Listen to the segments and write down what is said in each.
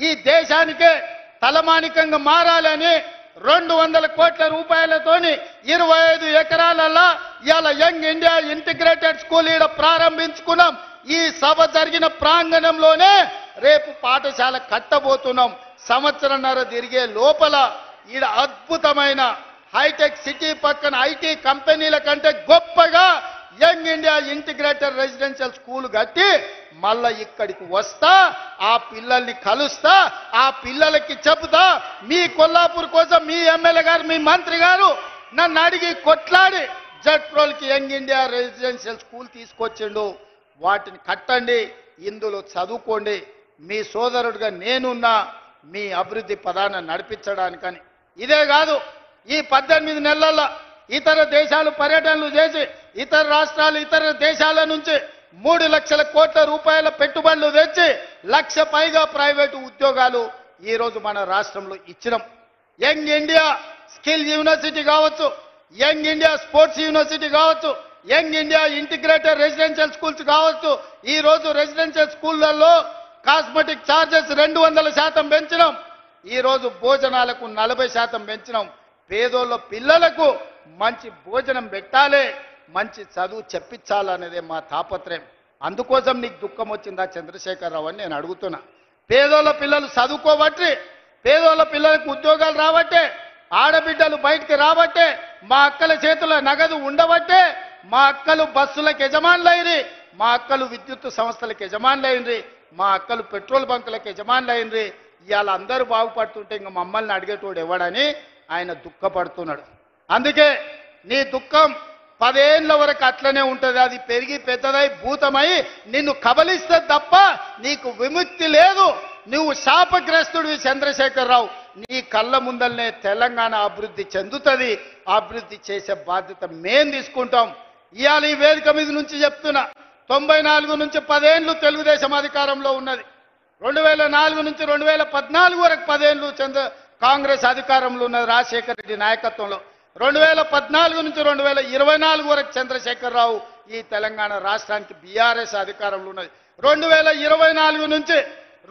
ఈ దేశానికే తలమానికంగా మారాలని 200 కోట్ల రూపాయలతోని 25 ఎకరాలలో ఇవాళ యంగ్ ఇండియా ఇంటిగ్రేటెడ్ స్కూల్ ఈడ ప్రారంభించుకున్నాం. ఈ సభ జరిగిన ప్రాంగణంలోనే రేపు పాఠశాల కట్టబోతున్నాం. సంవత్సరంన్నర తిరిగే లోపల ఈడ అద్భుతమైన హైటెక్ సిటీ పక్కన ఐటీ కంపెనీల కంటే గొప్పగా young India integrated residential school కట్టి మళ్ళా ఇక్కడికి వస్తా, ఆ పిల్లల్ని కలుస్తా, ఆ పిల్లలకి చెబుతా, మీ కొల్లాపూర్ కోసం మీ ఎమ్మెల్యే గారు మీ మంత్రి గారు నన్ను అడిగి కొట్లాడి జట్రోల్కి యంగ్ ఇండియా రెసిడెన్షియల్ స్కూల్ తీసుకొచ్చిండు. వాటిని కట్టండి, ఇందులో చదువుకోండి. మీ సోదరుడిగా నేనున్నా మీ అభివృద్ధి పదాన్ని నడిపించడానికని. ఇదే కాదు, ఈ 18 నెలల్లో ఇతర దేశాలు పర్యటనలు చేసి ఇతర రాష్ట్రాలు ఇతర దేశాల నుంచి 3 లక్షల కోట్ల రూపాయల పెట్టుబడులు తెచ్చి 1 లక్ష పైగా ప్రైవేటు ఉద్యోగాలు ఈరోజు మన రాష్ట్రంలో ఇచ్చినాం. యంగ్ ఇండియా స్కిల్ యూనివర్సిటీ కావచ్చు, యంగ్ ఇండియా స్పోర్ట్స్ యూనివర్సిటీ కావచ్చు, young India integrated residential schools కావచ్చు. ఈరోజు రెసిడెన్షియల్ స్కూళ్లలో కాస్మెటిక్ ఛార్జెస్ 200% పెంచినాం. ఈరోజు భోజనాలకు 40% పెంచినాం. పేదోళ్ళ పిల్లలకు మంచి భోజనం పెట్టాలి, మంచి చదువు చెప్పించాలనేదే మా తాపత్రయం. అందుకోసం నీకు దుఃఖం వచ్చిందా చంద్రశేఖరరావు అని నేను అడుగుతున్నా. పేదోళ్ళ పిల్లలు చదువుకోబట్టి, పేదోళ్ళ పిల్లలకు ఉద్యోగాలు రాబట్టే, ఆడబిడ్డలు బయటికి రాబట్టే, మా అక్కల చేతుల నగదు ఉండబట్టే, మా అక్కలు బస్సులకు యజమానులైంది, మా అక్కలు విద్యుత్ సంస్థలకు యజమానులైంది, మా అక్కలు పెట్రోల్ బంకులకు యజమానులైంది. ఇవాళ అందరూ బాగుపడుతుంటే ఇంక మమ్మల్ని అడిగేటోడు ఎవడని ఆయన దుఃఖపడుతున్నాడు. అందుకే నీ దుఃఖం 10 ఏళ్ల వరకు అట్లనే ఉంటుంది. అది పెరిగి పెద్దదై భూతమై నిన్ను కబలిస్తే తప్ప నీకు విముక్తి లేదు. నువ్వు శాపగ్రస్తుడివి చంద్రశేఖరరావు. నీ కళ్ళ ముందల్నే తెలంగాణ అభివృద్ధి చెందుతుంది. అభివృద్ధి చేసే బాధ్యత మేం తీసుకుంటాం. ఇవాళ ఈ వేదిక మీద నుంచి చెప్తున్నా, 94 నుంచి 10 ఏళ్ళు తెలుగుదేశం అధికారంలో ఉన్నది. 2004 నుంచి 2014 వరకు 10 ఏళ్ళు కాంగ్రెస్ అధికారంలో ఉన్నది రాజశేఖర రెడ్డి నాయకత్వంలో. 2014 నుంచి 2024 వరకు చంద్రశేఖరరావు ఈ తెలంగాణ రాష్ట్రానికి బీఆర్ఎస్ అధికారంలో ఉన్నది. 2024 నుంచి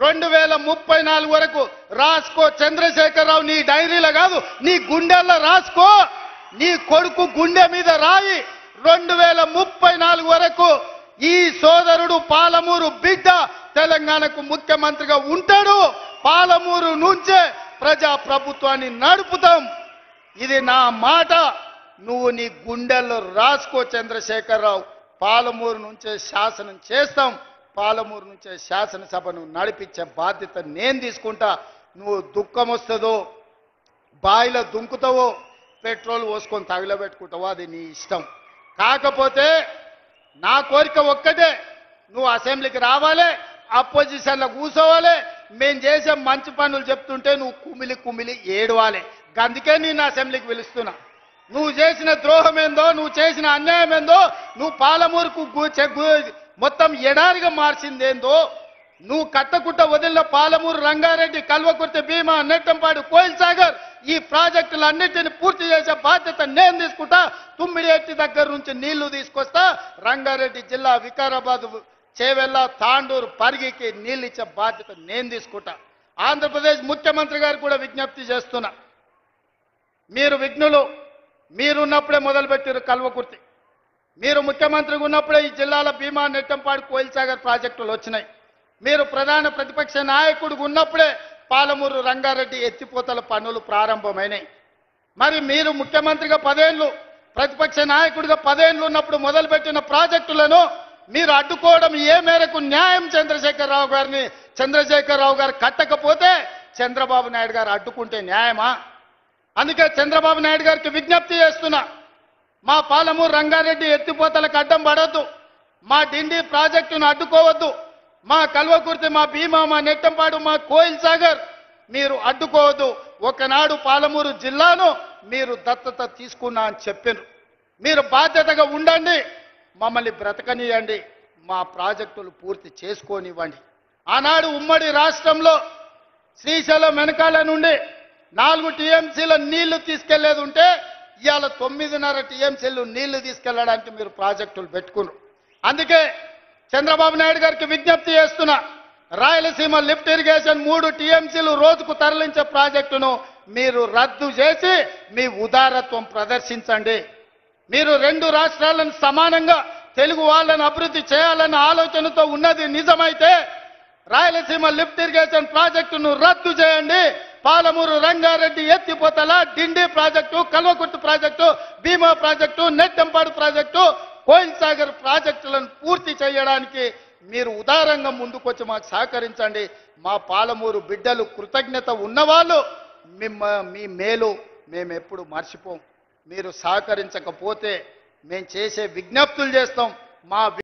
2034 వరకు రాసుకో చంద్రశేఖరరావు. నీ డైరీలో కాదు, నీ గుండెల్లో రాసుకో. నీ కొడుకు గుండె మీద రాయి. 2034 వరకు ఈ సోదరుడు పాలమూరు బిడ్డ తెలంగాణకు ముఖ్యమంత్రిగా ఉంటాడు. పాలమూరు నుంచే ప్రజా ప్రభుత్వాన్ని నడుపుతాం. ఇది నా మాట. నువ్వు నీ గుండెల్లో రాసుకో చంద్రశేఖరరావు. పాలమూరు నుంచే శాసనం చేస్తాం. పాలమూరు నుంచే శాసనసభను నడిపించే బాధ్యత నేను తీసుకుంటా. నువ్వు దుఃఖం వస్తుందో, బాయిలో దుంకుతావో, పెట్రోల్ పోసుకొని తగిలబెట్టుకుంటావో అది నీ ఇష్టం. కాకపోతే నా కోరిక ఒక్కటే, నువ్వు అసెంబ్లీకి రావాలి, అపోజిషన్లో కూర్చోవాలి. మేము చేసే మంచి పనులు చెప్తుంటే నువ్వు కుమిలి కుమిలి ఏడవాలి. అందుకే నేను అసెంబ్లీకి పిలుస్తున్నా. నువ్వు చేసిన ద్రోహం ఏందో, నువ్వు చేసిన అన్యాయం ఏందో, నువ్వు పాలమూరుకు మొత్తం ఎడారిగా మార్చిందేందో, నువ్వు కట్టకుట్ట వదిలిన పాలమూరు, రంగారెడ్డి, కల్వకుర్తి, భీమా, నెట్టంపాడు, కోయిల్ సాగర్ ఈ ప్రాజెక్టులన్నింటినీ పూర్తి చేసే బాధ్యత నేను తీసుకుంటా. తుమ్మిడిఎట్టి దగ్గర నుంచి నీళ్లు తీసుకొస్తా. రంగారెడ్డి జిల్లా వికారాబాద్, చేవెళ్ళ, తాండూరు, పరిగికి నీళ్ళు ఇచ్చే బాధ్యత నేను తీసుకుంటా. ఆంధ్రప్రదేశ్ ముఖ్యమంత్రి గారు కూడా విజ్ఞప్తి చేస్తున్నా. మీరు విఘ్నులు, మీరున్నప్పుడే మొదలుపెట్టారు కల్వకుర్తి. మీరు ముఖ్యమంత్రిగా ఉన్నప్పుడే ఈ జిల్లాల భీమా, నెట్టంపాడు, కోయిల్ సాగర్ ప్రాజెక్టులు వచ్చినాయి. మీరు ప్రధాన ప్రతిపక్ష నాయకుడిగా ఉన్నప్పుడే పాలమూరు, రంగారెడ్డి ఎత్తిపోతల పనులు ప్రారంభమైనాయి. మరి మీరు ముఖ్యమంత్రిగా 10 ఏళ్ళు, ప్రతిపక్ష నాయకుడిగా 10 ఏళ్ళు ఉన్నప్పుడు మొదలుపెట్టిన ప్రాజెక్టులను మీరు అడ్డుకోవడం ఏ మేరకు న్యాయం? చంద్రశేఖరరావు గారు కట్టకపోతే చంద్రబాబు నాయుడు గారు అడ్డుకుంటే న్యాయమా? అందుకే చంద్రబాబు నాయుడు గారికి విజ్ఞప్తి చేస్తున్నా, మా పాలమూరు, రంగారెడ్డి ఎత్తిపోతలకు అడ్డం పడొద్దు, మా డిండి ప్రాజెక్టును అడ్డుకోవద్దు, మా కల్వకుర్తి, మా భీమా, మా నెట్టంపాడు, మా కోయిల్ సాగర్ మీరు అడ్డుకోవద్దు. ఒకనాడు పాలమూరు జిల్లాను మీరు దత్తత తీసుకున్నా అని చెప్పారు. మీరు బాధ్యతగా ఉండండి, మమ్మల్ని బ్రతకనియండి, మా ప్రాజెక్టులు పూర్తి చేసుకోనివ్వండి. ఆనాడు ఉమ్మడి రాష్ట్రంలో శ్రీశైలం వెనకాల నుండి 4 టీఎంసీల నీళ్లు తీసుకెళ్లేది ఉంటే ఇవాళ 9.5 టీఎంసీలు నీళ్లు తీసుకెళ్లడానికి మీరు ప్రాజెక్టులు పెట్టుకున్నారు. అందుకే చంద్రబాబు నాయుడు గారికి విజ్ఞప్తి చేస్తున్నా, రాయలసీమ లిఫ్ట్ ఇరిగేషన్ 3 టీఎంసీలు రోజుకు తరలించే ప్రాజెక్టును మీరు రద్దు చేసి మీ ఉదారత్వం ప్రదర్శించండి. మీరు 2 రాష్ట్రాలను సమానంగా తెలుగు వాళ్ళని అభివృద్ధి చేయాలన్న ఆలోచనతో ఉన్నది నిజమైతే రాయలసీమ లిఫ్ట్ ఇరిగేషన్ ప్రాజెక్టును రద్దు చేయండి. పాలమూరు రంగారెడ్డి ఎత్తిపోతల డిండి ప్రాజెక్టు, కల్వకుర్తి ప్రాజెక్టు, భీమా ప్రాజెక్టు, నెట్టెంపాడు ప్రాజెక్టు, కోయిల్ సాగర్ ప్రాజెక్టులను పూర్తి చేయడానికి మీరు ఉదారంగా ముందుకొచ్చి మాకు సహకరించండి. మా పాలమూరు బిడ్డలు కృతజ్ఞత ఉన్నవాళ్ళు మీ మేలు మేము ఎప్పుడు మర్చిపోం. మీరు సహకరించకపోతే మేము చేసే విజ్ఞప్తులు చేస్తాం. మా